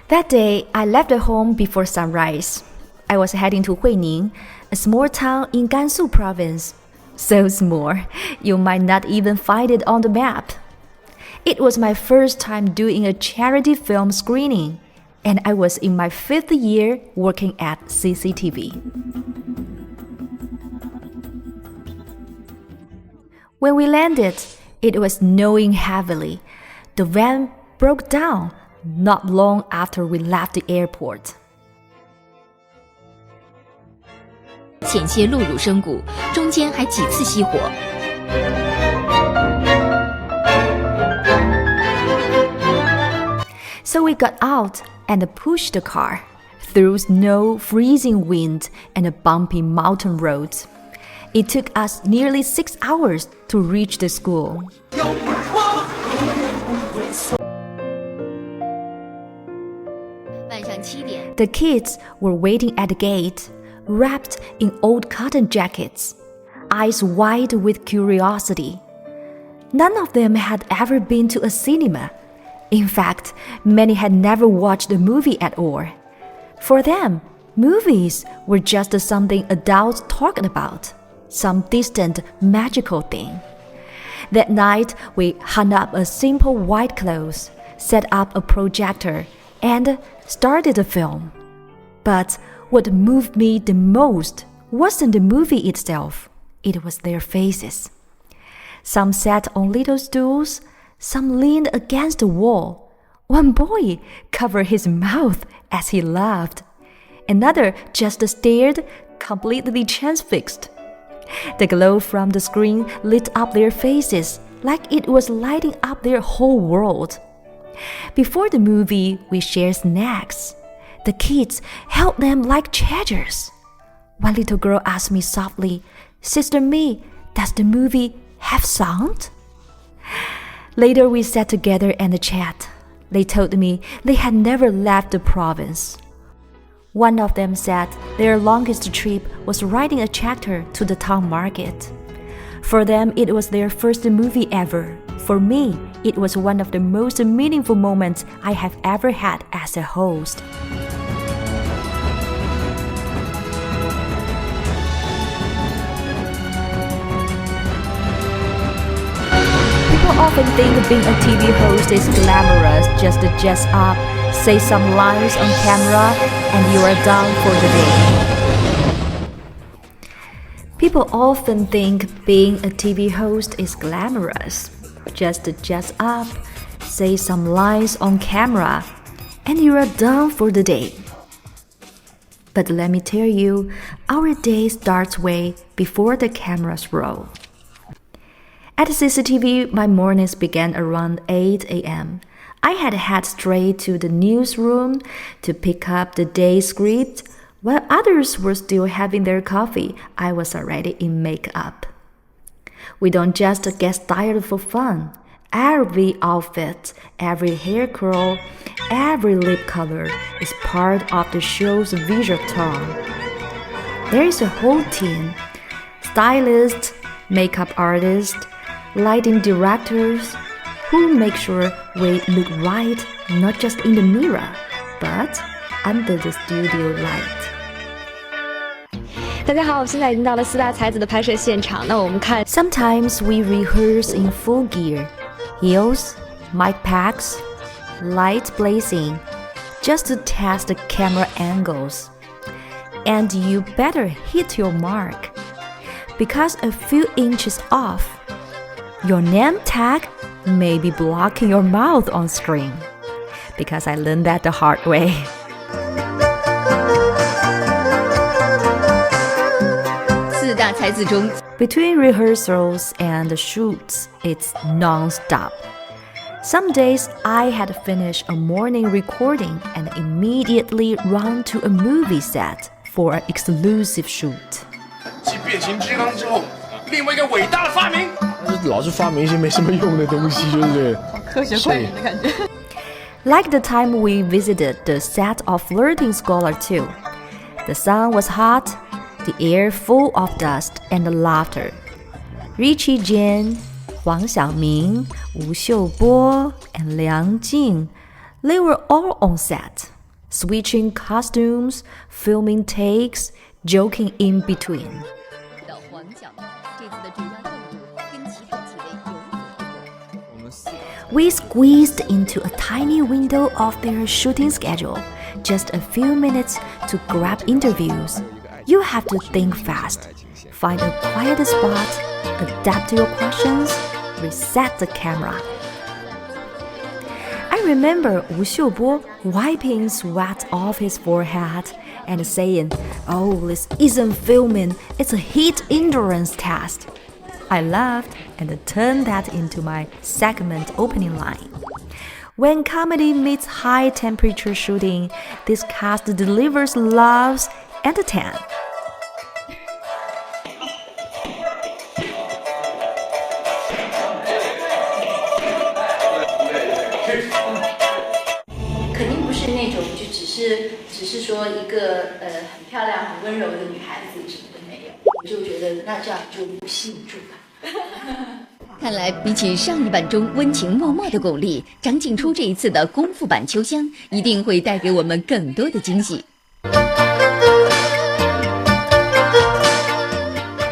That day, I left the home before sunrise. I was heading to Huining, a small town in Gansu province. So small, you might not even find it on the map. It was my first time doing a charity film screening, and I was in my 5th year working at CCTV. When we landed, it was snowing heavily. The van broke down not long after we left the airport. 险些落入深谷，中间还几次熄火。So we got out and pushed the car through snow, freezing wind, and a bumpy mountain road. It took us nearly 6 hours to reach the school. The kids were waiting at the gate, wrapped in old cotton jackets, eyes wide with curiosity. None of them had ever been to a cinema. In fact, many had never watched a movie at all. For them, movies were just something adults talked about, some distant magical thing. That night, we hung up a simple white cloth, set up a projector, and started the film. But what moved me the most wasn't the movie itself, it was their faces. Some sat on little stools, some leaned against the wall. One boy covered his mouth as he laughed. Another just stared, completely transfixed. The glow from the screen lit up their faces like it was lighting up their whole world. Before the movie, we shared snacks. The kids held them like treasures. One little girl asked me softly, "Sister Mi, does the movie have sound?" Later, we sat together and chat. They told me they had never left the province. One of them said their longest trip was riding a tractor to the town market. For them, it was their first movie ever. For me, it was one of the most meaningful moments I have ever had as a host. People often think being a TV host is glamorous, just to dress up, say some lines on camera, and you are done for the day. People often think being a TV host is glamorous, just to dress up, say some lines on camera, and you are done for the day. But let me tell you, our day starts way before the cameras roll. At CCTV, my mornings began around 8 a.m. I had head straight to the newsroom to pick up the day's script. While others were still having their coffee, I was already in makeup. We don't just get styled for fun. Every outfit, every hair curl, every lip color is part of the show's visual tone. There is a whole team: stylists, makeup artists, lighting directors, who make sure we look right not just in the mirror, but under the studio light. 大家好，我现在已经到了四大才子的拍摄现场。那我们看 Sometimes we rehearse in full gear, heels, mic packs, light blazing, just to test the camera angles. And you better hit your mark, because a few inches off, your name tag may be blocking your mouth on screen. Because I learned that the hard way. Between rehearsals and shoots, it's non-stop. Some days I had finished a morning recording and immediately run to a movie set for an exclusive shoot. 继变形金刚之后，另外一个伟大的发明。老是发明一些没什么用的东西，就是科学怪人的感觉。Like the time we visited the set of Flirting Scholar 2. The sun was hot, the air full of dust and laughter. Richie Jin, Huang Xiaoming, Wu Xiubo, and Liang Jing, they were all on set. switching costumes, filming takes, joking in between. We squeezed into a tiny window of their shooting schedule, just a few minutes to grab interviews. You have to think fast, find a quiet spot, adapt to your questions, reset the camera. I remember Wu Xiubo wiping sweat off his forehead and saying, "Oh, this isn't filming, it's a heat endurance test." I laughed and turned that into my segment opening line. When comedy meets high-temperature shooting, this cast delivers laughs and 10. 肯定不是那种就只是说一个很漂亮很温柔的女孩子，什么都没有。我就觉得那这样就不吸引住了。看来比起上一版中温情脉脉的巩俐，张静初这一次的功夫版秋香一定会带给我们更多的惊喜。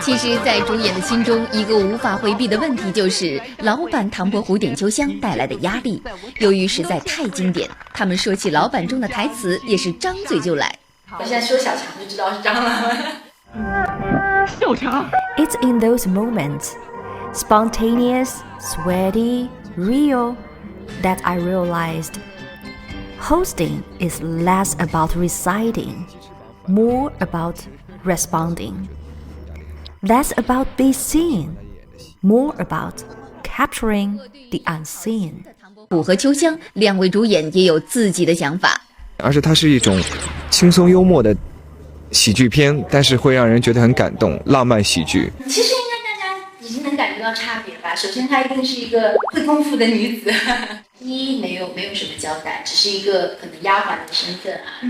其实，在主演的心中，一个无法回避的问题就是老版唐伯虎点秋香带来的压力。由于实在太经典，他们说起老版中的台词也是张嘴就来。我现在说小强就知道是张了。小强。It's in those moments, spontaneous, sweaty, real, that I realized hosting is less about reciting, more about responding. Less about being seen, more about capturing the unseen. 虎和秋香两位主演也有自己的想法，而且它是一种轻松幽默的喜剧片，但是会让人觉得很感动，浪漫喜剧。其实应该大家已经能感觉到差别吧。首先，她一定是一个会功夫的女子，没有什么交代，只是一个可能丫鬟的身份啊。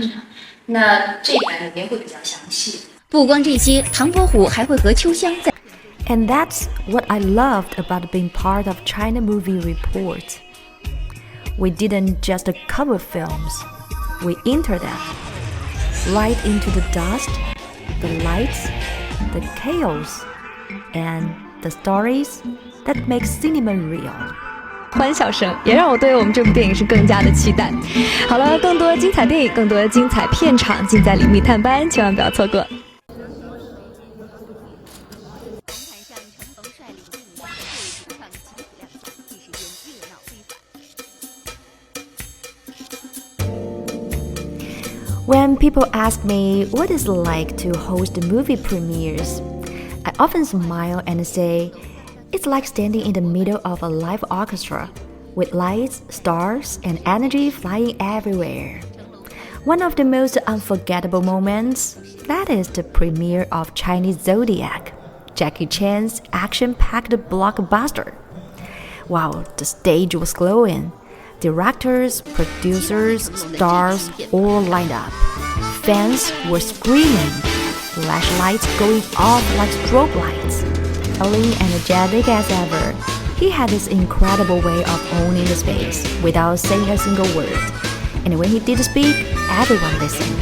那这一版里面会比较详细。不光这些，唐伯虎还会和秋香在。And that's what I loved about being part of China Movie Report. We didn't just cover films, we entered them, right into the dust, the lights, the chaos, and the stories that make cinema real. 欢笑声也让我对我们这部电影是更加的期待。好了，更多精彩电影，更多精彩片场，尽在李密探班，千万不要错过。When people ask me what it's like to host movie premieres, I often smile and say, it's like standing in the middle of a live orchestra, with lights, stars, and energy flying everywhere. One of the most unforgettable moments, that is the premiere of Chinese Zodiac, Jackie Chan's action-packed blockbuster. Wow, the stage was glowing. Directors, producers, stars all lined up. Fans were screaming, flashlights going off like strobe lights. Feeling energetic as ever, he had this incredible way of owning the space without saying a single word. And when he did speak, everyone listened.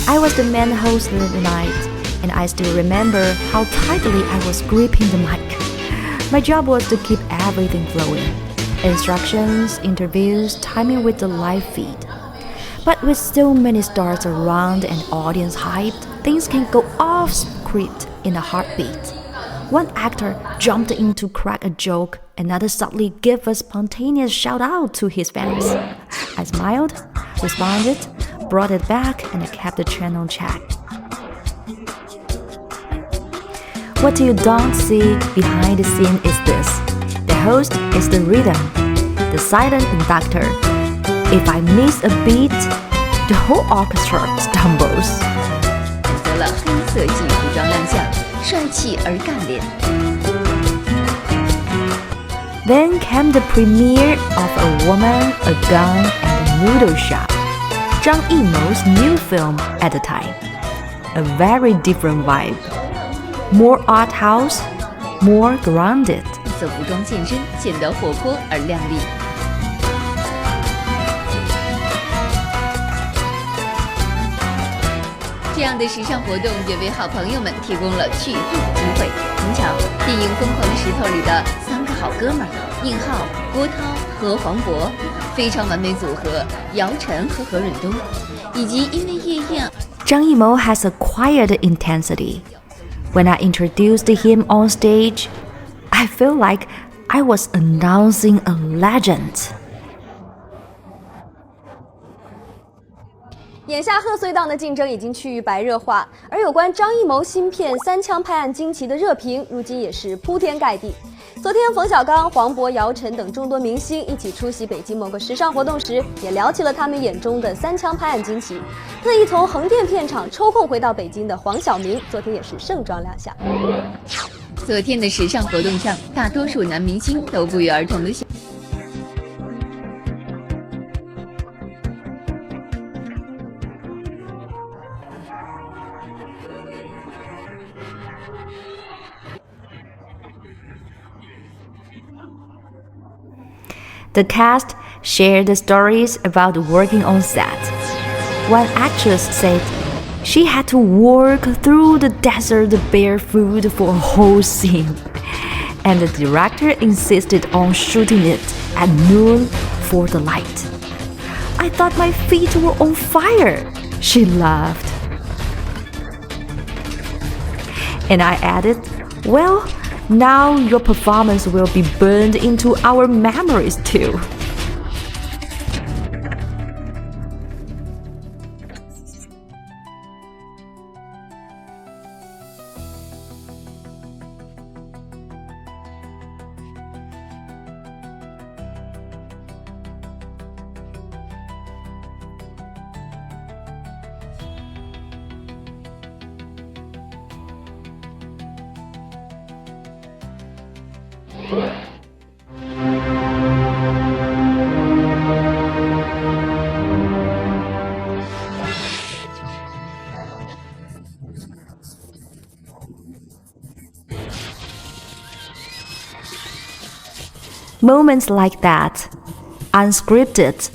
I was the main host of the night, and I still remember how tightly I was gripping the mic. My job was to keep everything flowing. Instructions, interviews, timing with the live feed. But with so many stars around and audience hyped, things can go off script in a heartbeat. One actor jumped in to crack a joke, another suddenly gave a spontaneous shout out to his fans. I smiled, responded, brought it back, and kept the channel check. What you don't see behind the scene is this. The host is the rhythm, the silent conductor. If I miss a beat, the whole orchestra stumbles. 选择了黑色系服装亮相，帅气而干练。Then came the premiere of A Woman, a Gun, and a Noodle Shop, Zhang Yimou's new film at the time. A very different vibe. More art house, more grounded. 色服装现身，显得活泼而亮丽。这样的时尚活动也为好朋友们提供了聚会的机会。您瞧，电影《疯狂的石头》里的3个好哥们儿宁浩、郭涛和黄渤，非常完美组合姚晨和何润东，以及因为夜宴。Zhang Yimou has a quiet intensity. When I introduced him on stage, I feel like I was announcing a legend. 眼下贺岁档的竞争已经趋于白热化，而有关张艺谋新片《三枪拍案惊奇》的热评，如今也是铺天盖地。昨天，冯小刚、黄渤、姚晨等众多明星一起出席北京某个时尚活动时，也聊起了他们眼中的《三枪拍案惊奇》。特意从横店片场抽空回到北京的黄晓明，昨天也是盛装亮相。昨天的时尚活动上，大多数男明星都不约而同的The cast shared the stories about working on set. One actress said she had to walk through the desert barefoot for a whole scene, and the director insisted on shooting it at noon for the light. I thought my feet were on fire, she laughed. And I added, well, now your performance will be burned into our memories too. Moments like that, unscripted,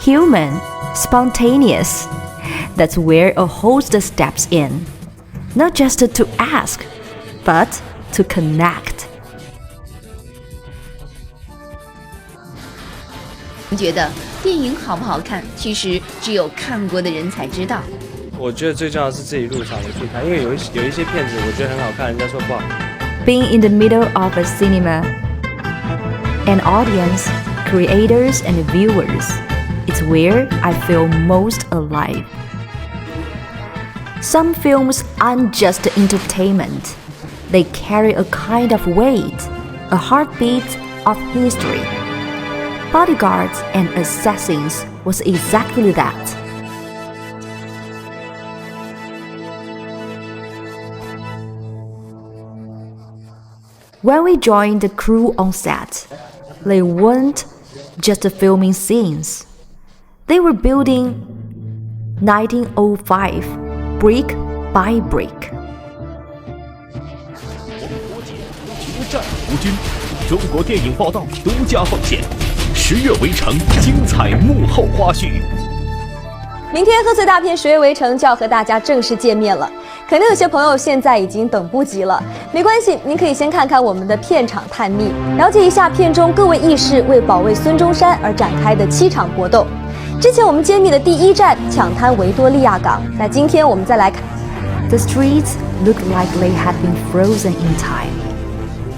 human, spontaneous, that's where a host steps in, not just to ask, but to connect. 您觉得电影好不好看？其实只有看过的人才知道。我觉得最重要的是自己入场的去看，因为有一些片子我觉得很好看，人家说不好。Being in the middle of a cinema, an audience, creators and viewers, it's where I feel most alive. Some films aren't just entertainment. They carry a kind of weight, a heartbeat of history. Bodyguards and Assassins was exactly that. When we joined the crew on set, they weren't just filming scenes. They were building 1905 brick by brick. 决战吴军，中国电影报道独家奉献。10月围城精彩幕后花絮。明天贺岁大片《十月围城》就要和大家正式见面了，可能有些朋友现在已经等不及了。没关系，您可以先看看我们的片场探秘，了解一下片中各位义士为保卫孙中山而展开的7场搏斗。之前我们揭秘的第1站抢滩维多利亚港，那今天我们再来看。The streets looked like they had been frozen in time.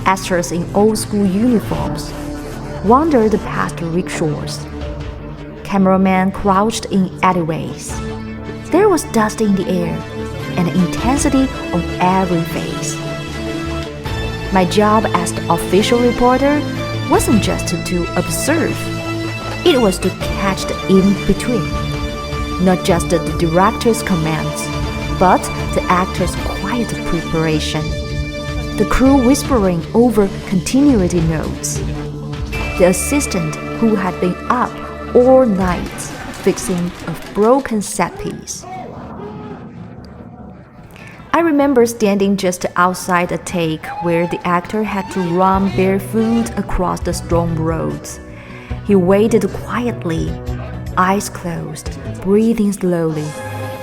Actors in old school uniforms wandered past rickshaws. Cameramen crouched in alleyways. There was dust in the air and intensity on every face. My job as the official reporter wasn't just to observe. It was to catch the in-between. Not just the director's commands, but the actor's quiet preparation. The crew whispering over continuity notes. The assistant who had been up all night fixing a broken set piece. I remember standing just outside a take where the actor had to run barefoot across the storm roads. He waited quietly, eyes closed, breathing slowly,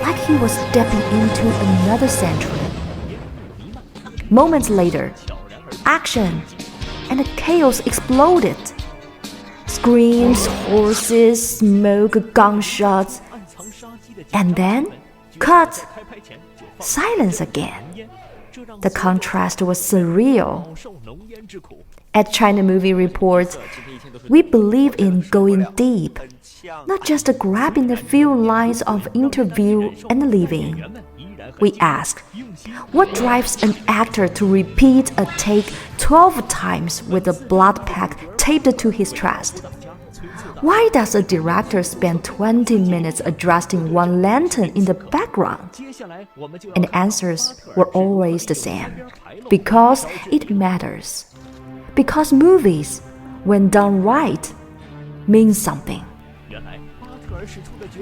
like he was stepping into another century. Moments later, action, and the chaos exploded. Screams, horses, smoke, gunshots, and then, cut, silence again. The contrast was surreal. At China Movie Report, we believe in going deep, not just grabbing a few lines of interview and leaving. We ask, what drives an actor to repeat a take 12 times with a blood pack taped to his chest? Why does a director spend 20 minutes adjusting one lantern in the background? And the answers were always the same. Because it matters. Because movies, when done right, mean something.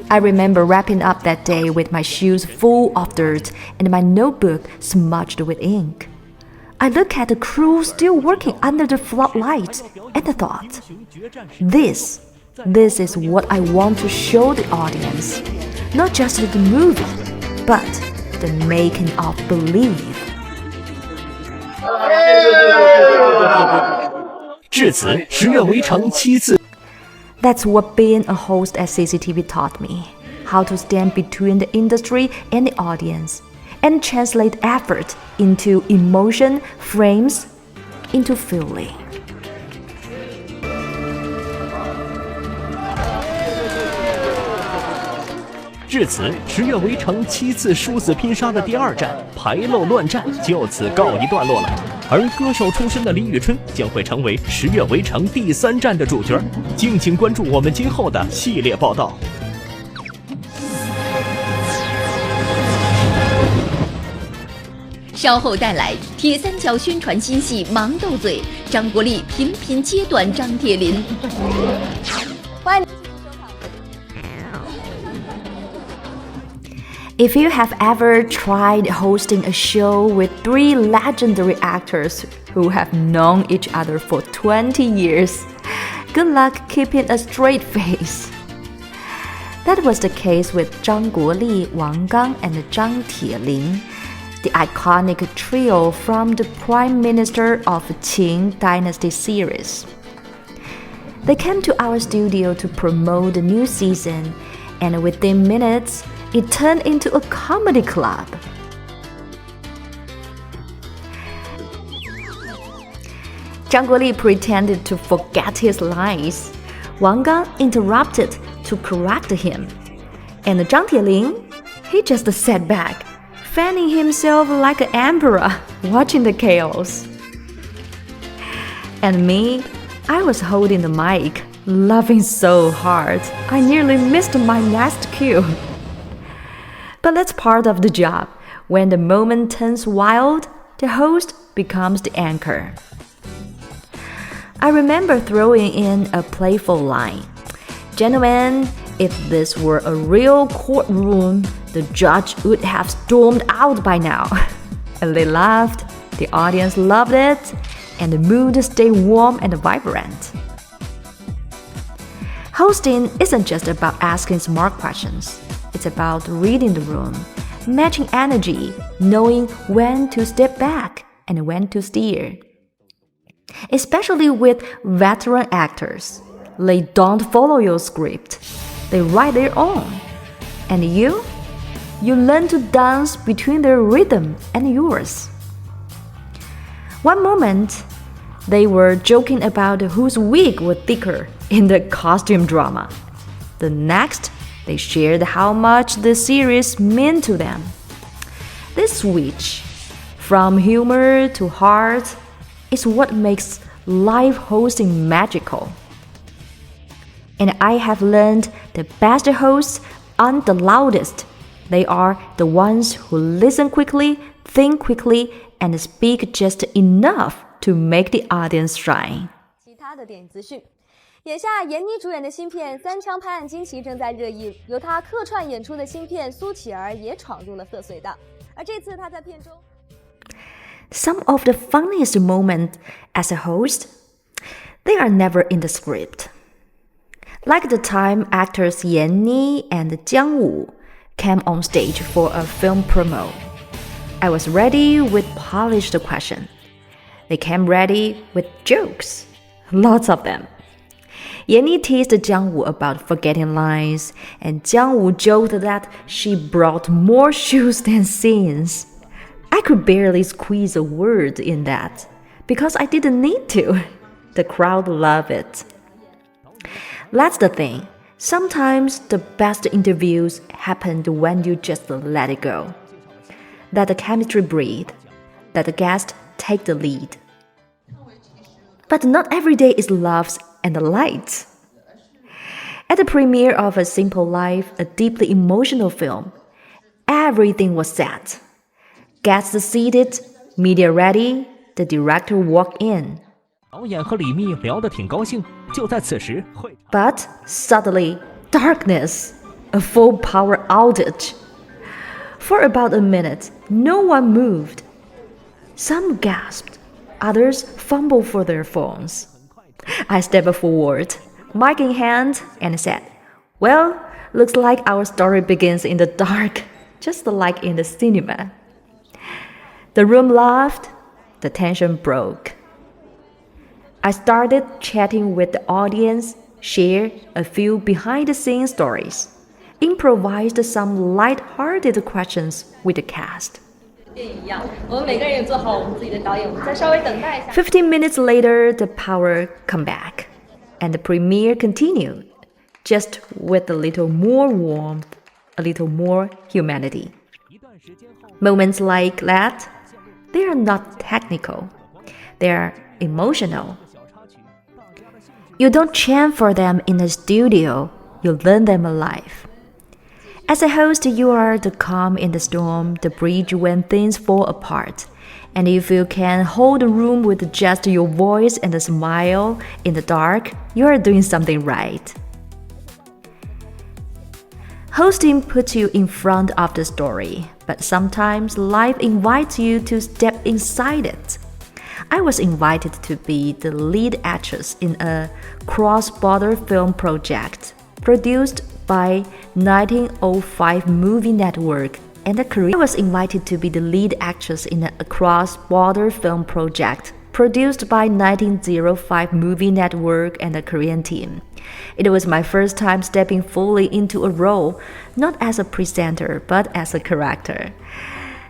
I remember wrapping up that day with my shoes full of dirt and my notebook smudged with ink. I looked at the crew still working under the floodlights and I thought, this is what I want to show the audience. Not just the movie, but the making of believe. 至此，十月围城7次。 That's what being a host at CCTV taught me. How to stand between the industry and the audience, and translate effort into emotion, frames into feeling. 至此，十月围城7次殊死拼杀的第2战排漏乱战就此告一段落了。而歌手出身的李宇春将会成为十月围城第3战的主角，敬请关注我们今后的系列报道。稍后带来铁三角宣传新戏《盲斗嘴》，张国立频频揭短张铁林。欢迎。 If you have ever tried hosting a show with 3 legendary actors who have known each other for 20 years, good luck keeping a straight face. That was the case with Zhang Guoli, Wang Gang, and Zhang Tielin, the iconic trio from the Prime Minister of Qing Dynasty series. They came to our studio to promote the new season, and within minutes, it turned into a comedy club. Zhang Guoli pretended to forget his lines. Wang Gang interrupted to correct him. And Zhang Tielin, he just sat back, fanning himself like an emperor, watching the chaos. And me, I was holding the mic, laughing so hard, I nearly missed my next cue. But that's part of the job. When the moment turns wild, the host becomes the anchor. I remember throwing in a playful line. Gentlemen, if this were a real courtroom, the judge would have stormed out by now. And they laughed, the audience loved it, and the mood stayed warm and vibrant. Hosting isn't just about asking smart questions. It's about reading the room, matching energy, knowing when to step back and when to steer. Especially with veteran actors, they don't follow your script. They write their own. And you learn to dance between their rhythm and yours. One moment, they were joking about whose wig was thicker in the costume drama. The next, they shared how much the series meant to them. This switch from humor to heart is what makes live hosting magical. And I have learned the best hosts aren't the loudest. They are the ones who listen quickly, think quickly, and speak just enough to make the audience shine. 其他的电影资讯。眼下，闫妮主演的新片《三枪拍案惊奇》正在热映，由她客串演出的新片《苏乞儿》也闯入了贺岁档。而这次她在片中 Some of the funniest moments as a host, they are never in the script. Like the time actors Yan Ni and Jiang Wu came on stage for a film promo. I was ready with polished questions. They came ready with jokes. Lots of them. Yanni teased Zhang about forgetting lines, and Zhang joked that she brought more shoes than scenes. I could barely squeeze a word in that, because I didn't need to. The crowd loved it. That's the thing. Sometimes the best interviews happened when you just let it go. Let the chemistry breathe. Let the guest take the lead. But not every day is loves and the lights. At the premiere of A Simple Life, a deeply emotional film, everything was set. Guests seated, media ready, the director walked in. 导演和李密聊得挺高兴，就在此时， But suddenly, darkness, a full power outage. For about a minute, no one moved. Some gasped, others fumbled for their phones. I stepped forward, mic in hand, and said, "Well, looks like our story begins in the dark, just like in the cinema." The room laughed, the tension broke. I started chatting with the audience, shared a few behind-the-scenes stories, improvised some light-hearted questions with the cast. 15 minutes later, the power came back, and the premiere continued, just with a little more warmth, a little more humanity. Moments like that, they are not technical, they are emotional. You don't chant for them in the studio, you learn them alive. As a host, you are the calm in the storm, the bridge when things fall apart. And if you can hold a room with just your voice and a smile in the dark, you are doing something right. Hosting puts you in front of the story, but sometimes life invites you to step inside it. I was invited to be the lead actress in a cross-border film project produced by 1905 Movie Network and the Korean. I was invited to be the lead actress in a cross-border film project produced by 1905 Movie Network and the Korean team. It was my first time stepping fully into a role, not as a presenter, but as a character.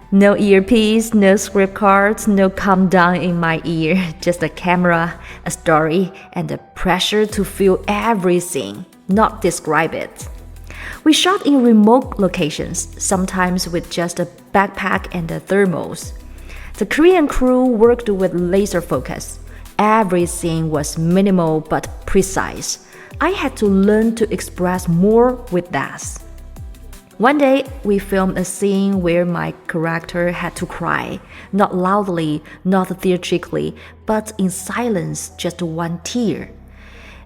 No earpiece, no script cards, no calm down in my ear, just a camera, a story, and the pressure to feel everything, not describe it. We shot in remote locations, sometimes with just a backpack and the thermals. The Korean crew worked with laser focus. Every scene was minimal but precise. I had to learn to express more with less. One day, we filmed a scene where my character had to cry, not loudly, not theatrically, but in silence, just one tear.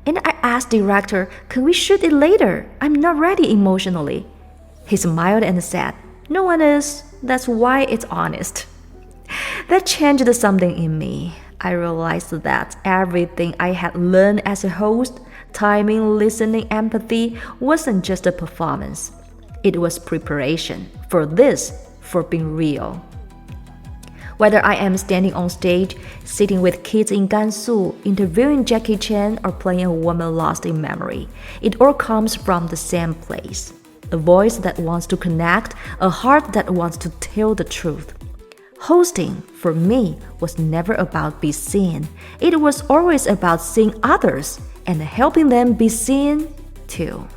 And I asked the director, "Can we shoot it later? I'm not ready emotionally." He smiled and said, "No one is, that's why it's honest." That changed something in me. I realized that everything I had learned as a host, timing, listening, empathy, wasn't just a performance. It was preparation for this, for being real. Whether I am standing on stage, sitting with kids in Gansu, interviewing Jackie Chan, or playing a woman lost in memory, it all comes from the same place. A voice that wants to connect, a heart that wants to tell the truth. Hosting, for me, was never about being seen. It was always about seeing others and helping them be seen too.